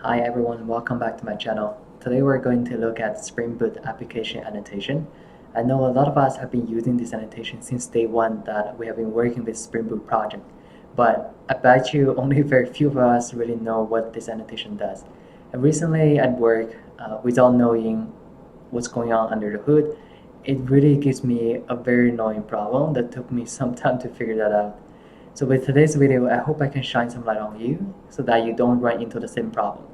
Hi everyone, welcome back to my channel. Today we're going to look at Spring Boot application annotation. I know a lot of us have been using this annotation since day one that we have been working with Spring Boot project, but I bet you only very few of us really know what this annotation does. And recently at work, without knowing what's going on under the hood, it really gives me a very annoying problem that took me some time to figure that out. So with today's video, I hope I can shine some light on you so that you don't run into the same problem.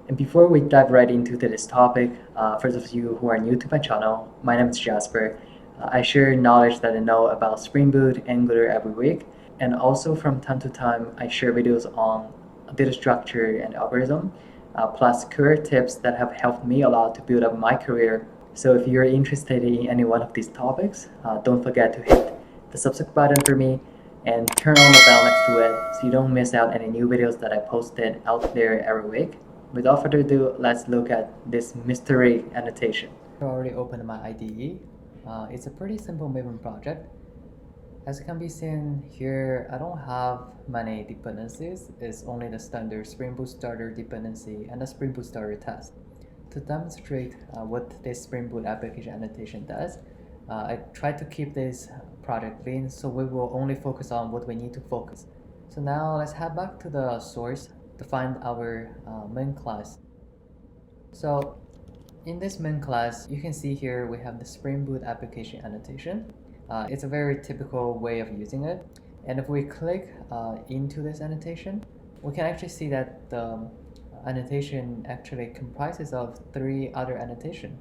And before we dive right into this topic, for those of you who are new to my channel, my name is Jasper. I share knowledge that I know about Spring Boot, Angular every week, and also from time to time I share videos on data structure and algorithm, plus career tips that have helped me a lot to build up my career. So if you're interested in any one of these topics, don't forget to hit the subscribe button for me and turn on the bell next to it so you don't miss out any new videos that I posted out there every week. Without further ado, let's look at this mystery annotation. I already opened my IDE. It's a pretty simple Maven project. As can be seen here, I don't have many dependencies. It's only the standard Spring Boot starter dependency and the Spring Boot starter test. To demonstrate what this Spring Boot application annotation does, I tried to keep this project clean, so we will only focus on what we need to focus. So now let's head back to the source to find our main class. So in this main class, you can see here we have the Spring Boot application annotation. It's a very typical way of using it. And if we click into this annotation, we can actually see that the annotation actually comprises of three other annotations,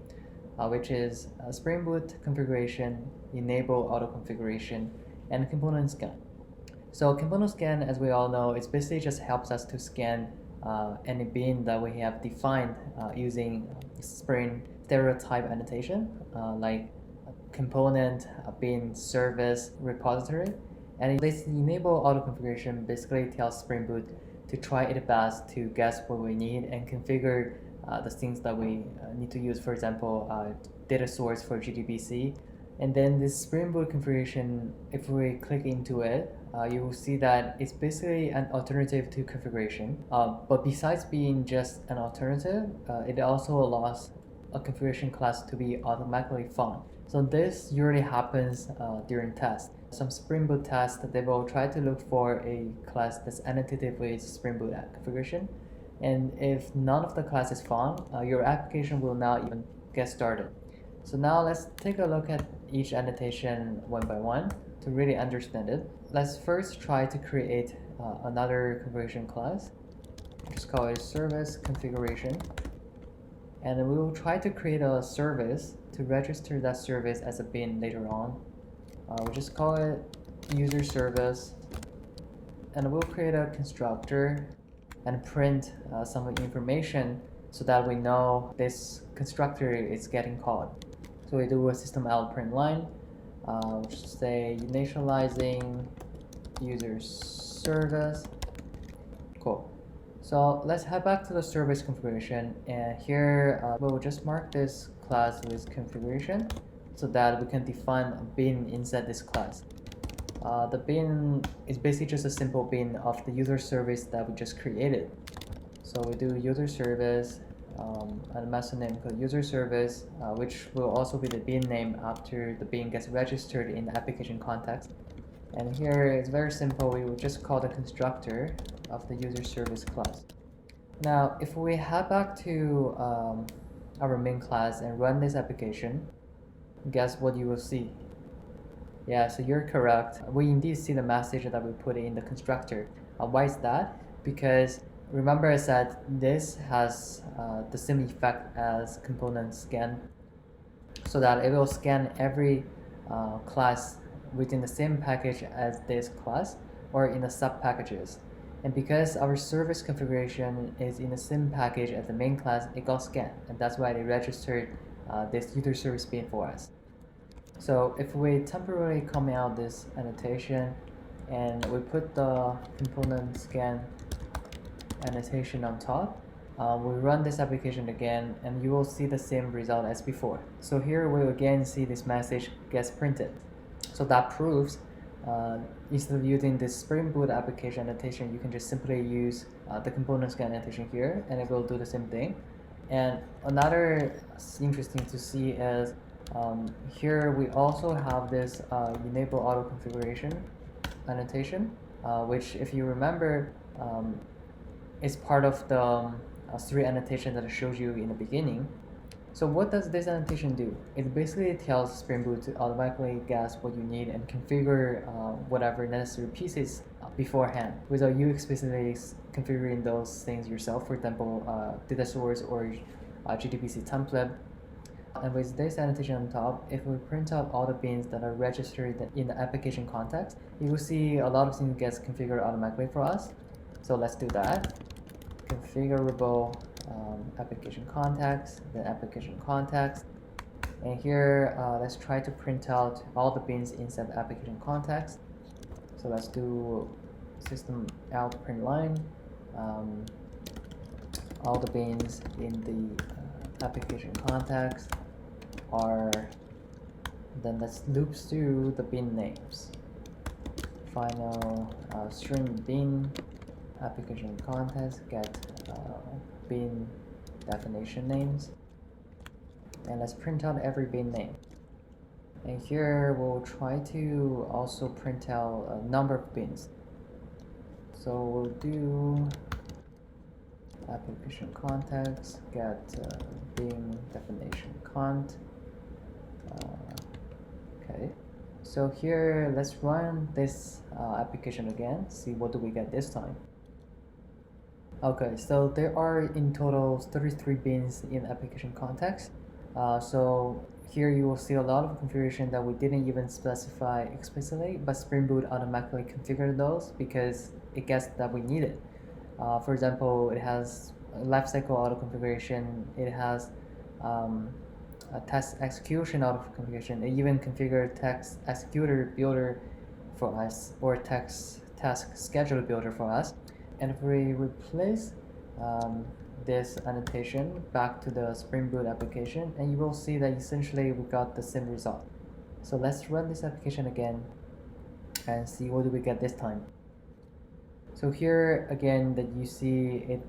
which is Spring Boot configuration, enable auto configuration, and component scan. So component scan, as we all know, it basically just helps us to scan any bin that we have defined using Spring stereotype annotation, like component, bin, service, repository. And this enable auto configuration basically tells Spring Boot to try its best to guess what we need and configure the things that we need to use, for example, data source for GDBC. And then this Spring Boot configuration, if we click into it, you will see that it's basically an alternative to configuration. But besides being just an alternative, it also allows a configuration class to be automatically found. So this usually happens during tests. Some Spring Boot tests, they will try to look for a class that's annotated with Spring Boot configuration. And if none of the class is found, your application will not even get started. So now let's take a look at each annotation one by one to really understand it. Let's first try to create another configuration class. Just call it service configuration. And we will try to create a service to register that service as a bin later on. We'll just call it user service. And we'll create a constructor and print some information so that we know this constructor is getting called. So we do a system out print line, just say initializing user service. Cool. So let's head back to the service configuration, and here we'll just mark this class with configuration so that we can define a bin inside this class. The bin is basically just a simple bin of the user service that we just created. So we do user service, and a method name called user service, which will also be the bin name after the bin gets registered in the application context. And here it's very simple. We will just call the constructor of the user service class. Now, if we head back to our main class and run this application, guess what you will see? Yeah, so you're correct. We indeed see the message that we put in the constructor. Why is that? Because remember I said this has the same effect as component scan, so that it will scan every class within the same package as this class or in the sub packages. And because our service configuration is in the same package as the main class, it got scanned, and that's why they registered this user service bin for us. So if we temporarily comment out this annotation and we put the component scan annotation on top, we run this application again, and you will see the same result as before. So here we'll again see this message gets printed. So that proves Instead of using this Spring Boot application annotation, you can just simply use the component scan annotation here, and it will do the same thing. And another interesting to see is here we also have this enable auto configuration annotation, which, if you remember, is part of the 3 annotation that I showed you in the beginning. So what does this annotation do? It basically tells Spring Boot to automatically guess what you need and configure whatever necessary pieces beforehand without you explicitly configuring those things yourself, for example, data source or GDBC template. And with this annotation on top, if we print out all the bins that are registered in the application context, you will see a lot of things gets configured automatically for us. So let's do that. Configurable application context, then application context. And here, let's try to print out all the bins inside the application context. So let's do system out print line, all the bins in the application context are, then let's loop through the bin names. Final string bin application context get bin definition names, and let's print out every bin name. And here we'll try to also print out a number of bins. So we'll do application context get bin definition cont. Okay, so here let's run this application again, see what do we get this time. Okay, so there are in total 33 bins in application context. So here you will see a lot of configuration that we didn't even specify explicitly, but Spring Boot automatically configured those because it gets that we need it. For example, it has lifecycle auto configuration, it has a test execution auto configuration, it even configured text executor builder for us, or task scheduler builder for us. And if we replace this annotation back to the Spring Boot application, and you will see that essentially we got the same result. So let's run this application again and see what do we get this time. So here again that you see it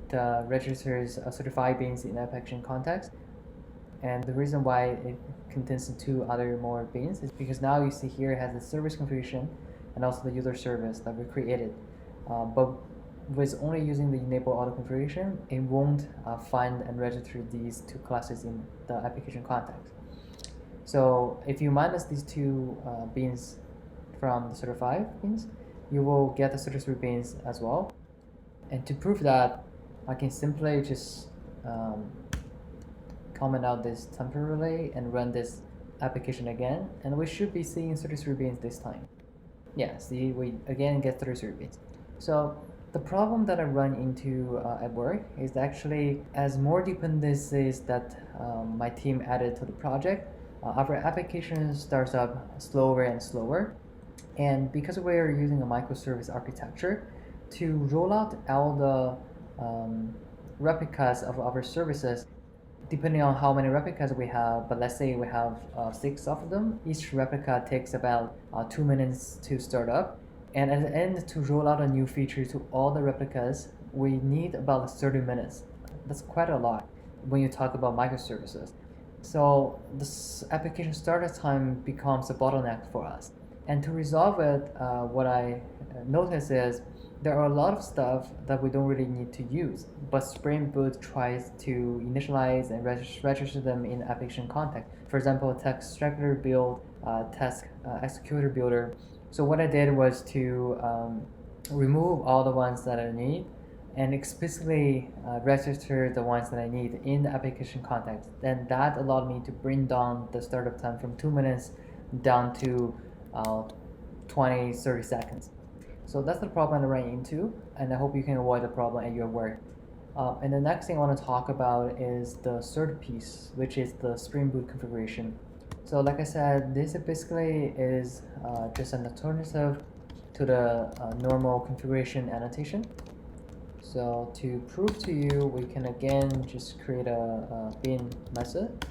registers 35 bins in application context, and the reason why it contains 2 other more bins is because now you see here it has the service configuration and also the user service that we created, but with only using the enable auto configuration, it won't find and register these 2 classes in the application context. So if you minus these 2 bins from the 35 bins, you will get the 33 bins as well. And to prove that, I can simply just comment out this temporarily and run this application again, and we should be seeing 33 bins this time. Yeah, see, we again get 33 bins. So the problem that I run into at work is actually, as more dependencies that my team added to the project, our application starts up slower and slower. And because we're using a microservice architecture, to roll out all the replicas of our services, depending on how many replicas we have, but let's say we have 6 of them, each replica takes about 2 minutes to start up. And at the end, to roll out a new feature to all the replicas, we need about 30 minutes. That's quite a lot when you talk about microservices. So this application startup time becomes a bottleneck for us. And to resolve it, what I notice is there are a lot of stuff that we don't really need to use, but Spring Boot tries to initialize and register them in application context. For example, text extractor build, task executor builder. So what I did was to remove all the ones that I need and explicitly register the ones that I need in the application context. Then that allowed me to bring down the startup time from 2 minutes down to 20-30 seconds. So that's the problem I ran into, and I hope you can avoid the problem at your work. And the next thing I want to talk about is the third piece, which is the Spring Boot configuration. So like I said, this basically is just an alternative to the normal configuration annotation. So to prove to you, we can again just create a bin method.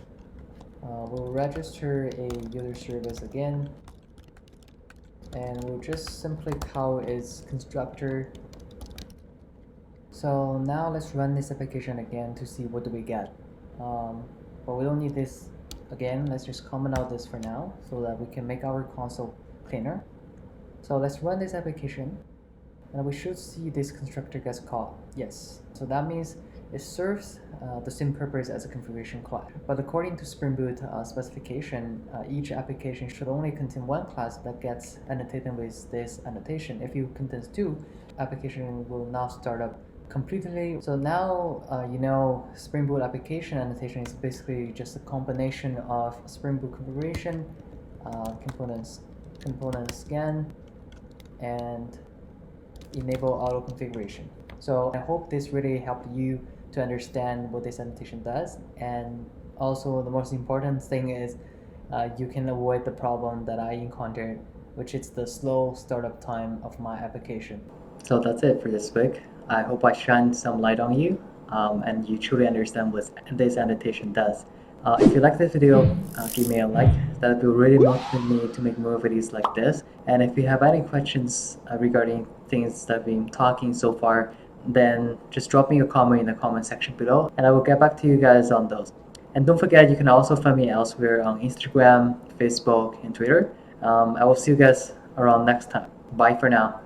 We'll register a user service again. and we'll just simply call its constructor. So now let's run this application again to see what do we get. But we don't need this again. Let's just comment out this for now so that we can make our console cleaner. So let's run this application, and we should see this constructor gets called. Yes, so that means it serves the same purpose as a configuration class. But according to Spring Boot specification, each application should only contain one class that gets annotated with this annotation. If you contains two, application will not start up completely. So now you know Spring Boot application annotation is basically just a combination of Spring Boot configuration, component scan, and enable auto configuration. So I hope this really helped you to understand what this annotation does, and also the most important thing is you can avoid the problem that I encountered, which is the slow startup time of my application. So that's it for this week. I hope I shined some light on you and you truly understand what this annotation does. If you like this video, give me a like. That will really motivate me to make more videos like this. And if you have any questions regarding things that I've been talking so far, then just drop me a comment in the comment section below, and I will get back to you guys on those. And don't forget, you can also find me elsewhere on Instagram, Facebook, and Twitter. I will see you guys around next time. Bye for now.